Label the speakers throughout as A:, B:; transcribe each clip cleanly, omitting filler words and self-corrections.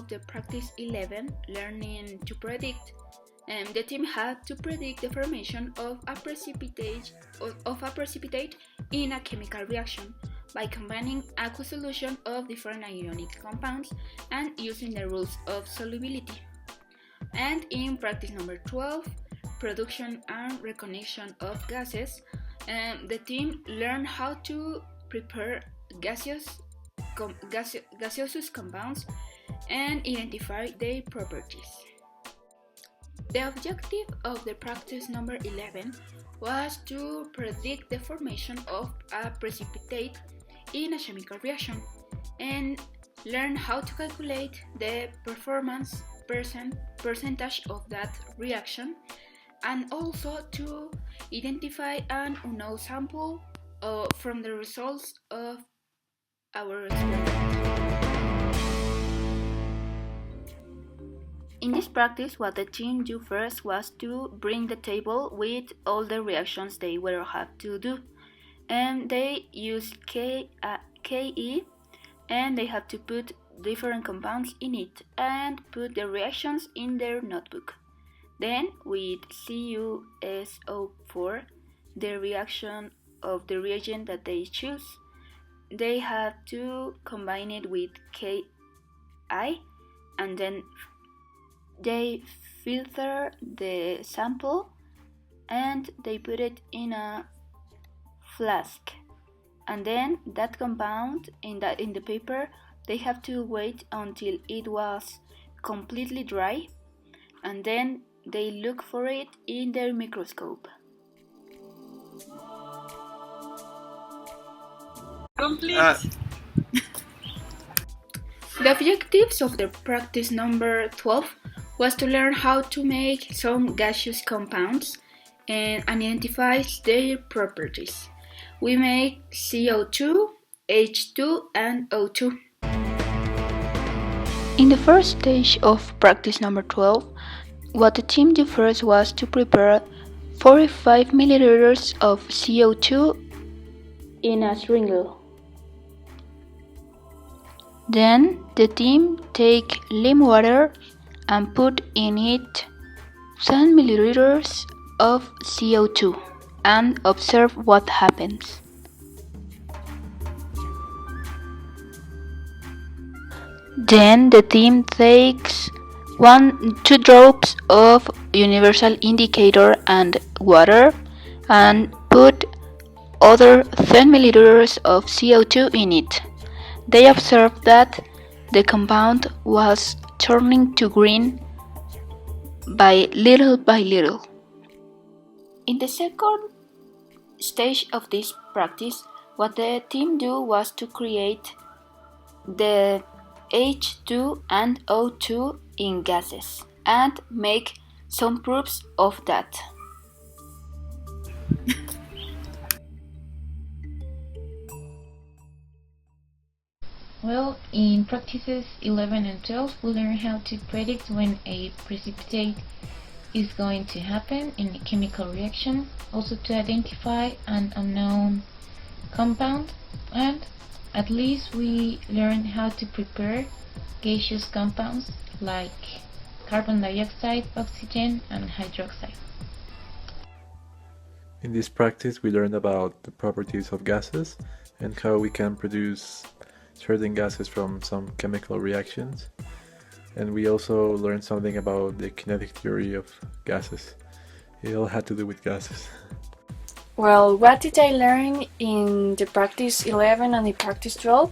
A: of the practice 11, learning to predict, the team had to predict the formation of a precipitate in a chemical reaction by combining aqueous solution of different ionic compounds and using the rules of solubility. And in practice number 12, production and recognition of gases, the team learned how to prepare gaseous compounds and identify their properties. The objective of the practice number 11 was to predict the formation of a precipitate in a chemical reaction and learn how to calculate the performance percentage of that reaction, and also to identify an unknown sample from the results of our experiment. In this practice, what the team do first was to bring the table with all the reactions they will have to do, and they use KE, and they had to put different compounds in it and put the reactions in their notebook. Then with CuSO4, the reaction of the reagent that they choose, they had to combine it with Ki, and then they filter the sample and they put it in a flask, and then that compound in the paper, they have to wait until it was completely dry, and then they look for it in their microscope.
B: Complete.
A: The objectives of the practice number 12 was to learn how to make some gaseous compounds and identify their properties. We make CO2, H2, and O2. In the first stage of practice number 12, what the team did first was to prepare 45 milliliters of CO2 in a syringe. Then the team take lime water and put in it 10 milliliters of CO2 and observe what happens. Then the team takes 2 drops of universal indicator and water and put other 10 milliliters of CO2 in it. They observed that the compound was turning to green by little. In the second stage of this practice, what the team do was to create the H2 and O2 in gases and make some proofs of that.
C: Well, in practices 11 and 12, we learn how to predict when a precipitate is going to happen in a chemical reaction, also to identify an unknown compound, and at least we learn how to prepare gaseous compounds like carbon dioxide, oxygen, and hydroxide.
B: In this practice, we learned about the properties of gases and how we can produce certain gases from some chemical reactions. And we also learned something about the kinetic theory of gases. It all had to do with gases.
D: Well, what did I learn in the practice 11 and the practice 12?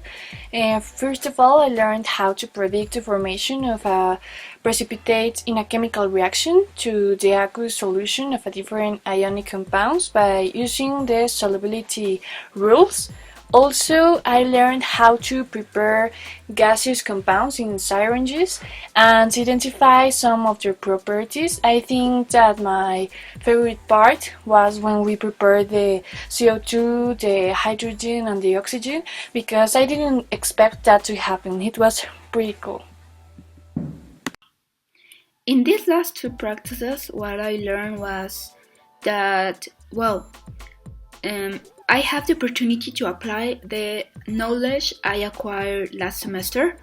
D: First of all, I learned how to predict the formation of a precipitate in a chemical reaction to the aqueous solution of a different ionic compounds by using the solubility rules. Also, I learned how to prepare gaseous compounds in syringes and identify some of their properties. I think that my favorite part was when we prepared the CO2, the hydrogen, and the oxygen, because I didn't expect that to happen. It was pretty cool.
A: In these last 2 practices, what I learned was that, I have the opportunity to apply the knowledge I acquired last semester,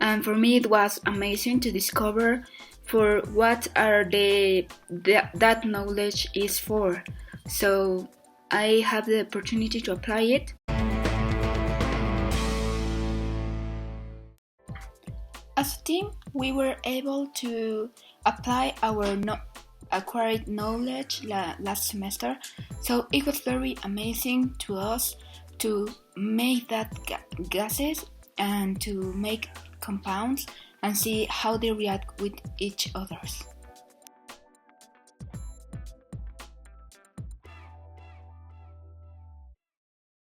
A: And for me it was amazing to discover for what are that knowledge is for. So I have the opportunity to apply it. As a team, we were able to apply our acquired knowledge last semester, so it was very amazing to us to make that gases and to make compounds and see how they react with each others.